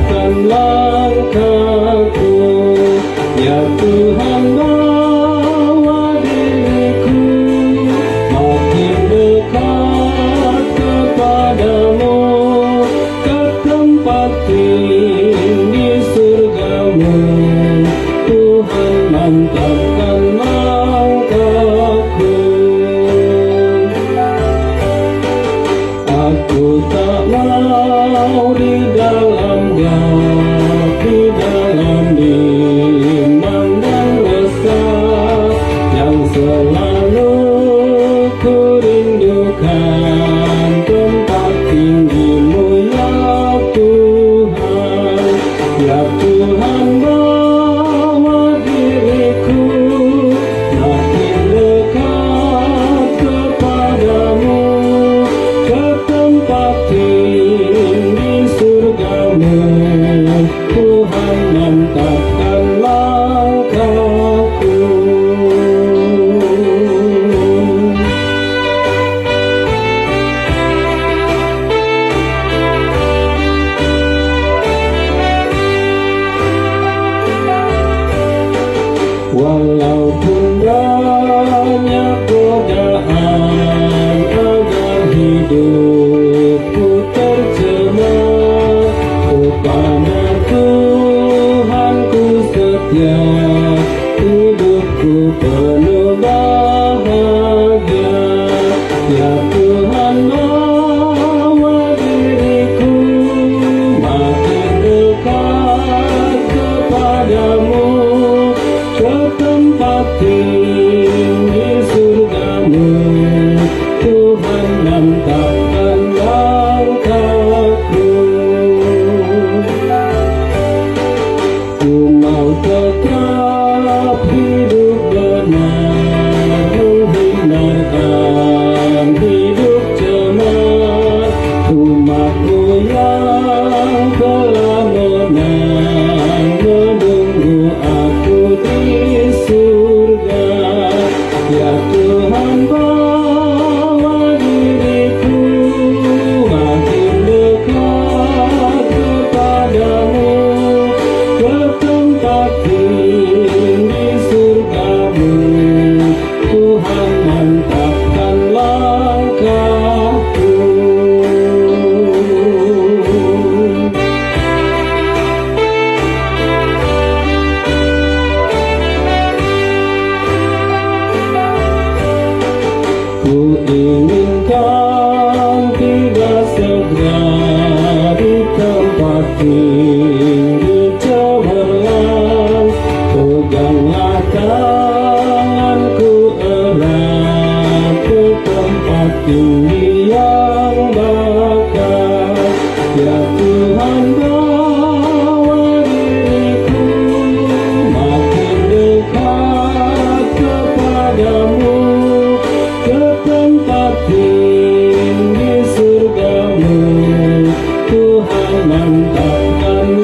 mantapkan langkahku. Ya Tuhan, bawa diriku makin dekat kepadamu, ke tempat tinggi surgamu. Tuhan, mantapkan langkahku. Aku tak mau di dalam gelap, di dalam bimbang dan resah, yang selalu ku rindukan tempat tinggi-Mu ya Tuhan. Ya Tuhan, bawa diriku makin dekat kepadamu, ke tempat tinggi surgamu. Tuhan, mantapkan langkahku. Walaupun banyak godaan agar hidupku tercemar, kepada Tuhan ku setia, hidupku penuh bahagia. Ya Tuhan, bawa diriku makin dekat kepadamu, ke tempat tinggi surgamu. Tuhan, mantapkan langkahku. Ku mau tetap hidup benar, menghindarkan hidup cemas, umat-Mu yang telah menang menunggu aku di surga. Ya Tuhan, bawa diriku makin dekat kepadamu, ke tempat tinggi surgamu. Tuhan, mantapkan langkahku. Ku inginkan tiba segera di tempat tinggi cemerlang. Peganglah tanganku erat ke tempat tinggi yang bakar. Ya Tuhan, bawa diriku makin dekat kepadamu, ke tempat tinggi surgamu. Tuhan, mantapkan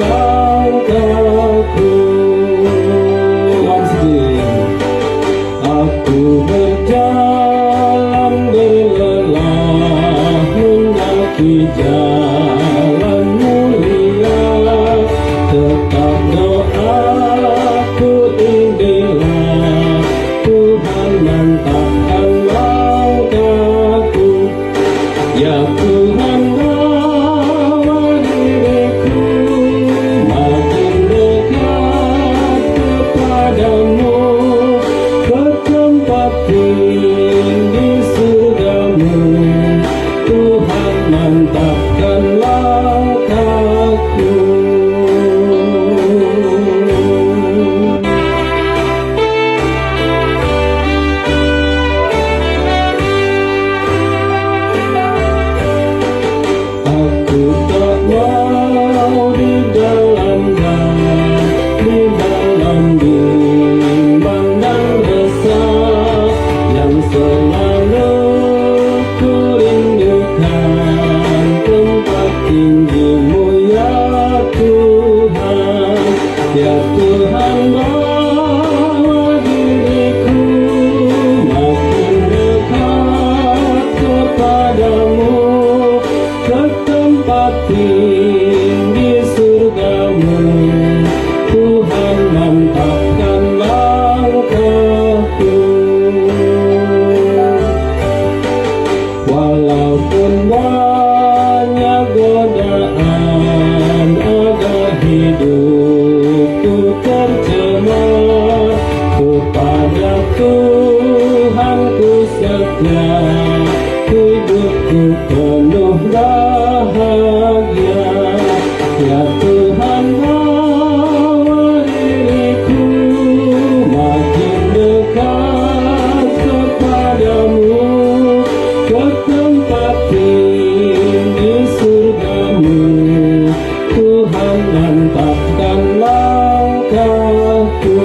Tuhan mantapkan langkahku.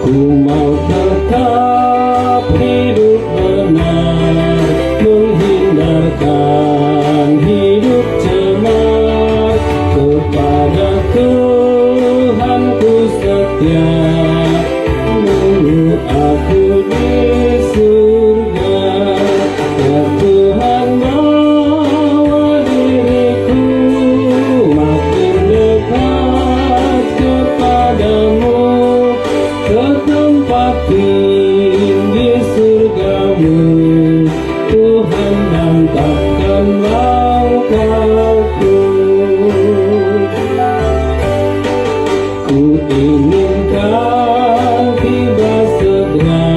Ku mau tetap hidup benar, menghindarkan hidup cemar. Kepada Tuhan ku setia, menunggu aku di surga. Ya Tuhan, bawa diriku makin dekat kepadamu, ke tempat tinggi surgamu. Tuhan mantapkan langkahku. Ku inginkan tiba segera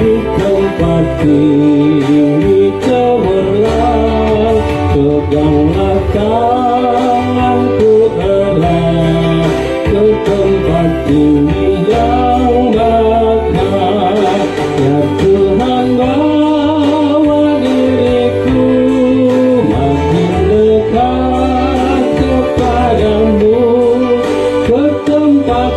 di tempat tinggi cemerlang. Peganglah tanganku erat ke tempat tinggi yang bakal. Ya Tuhan, bawa diriku makin dekat kepadamu, ke tempat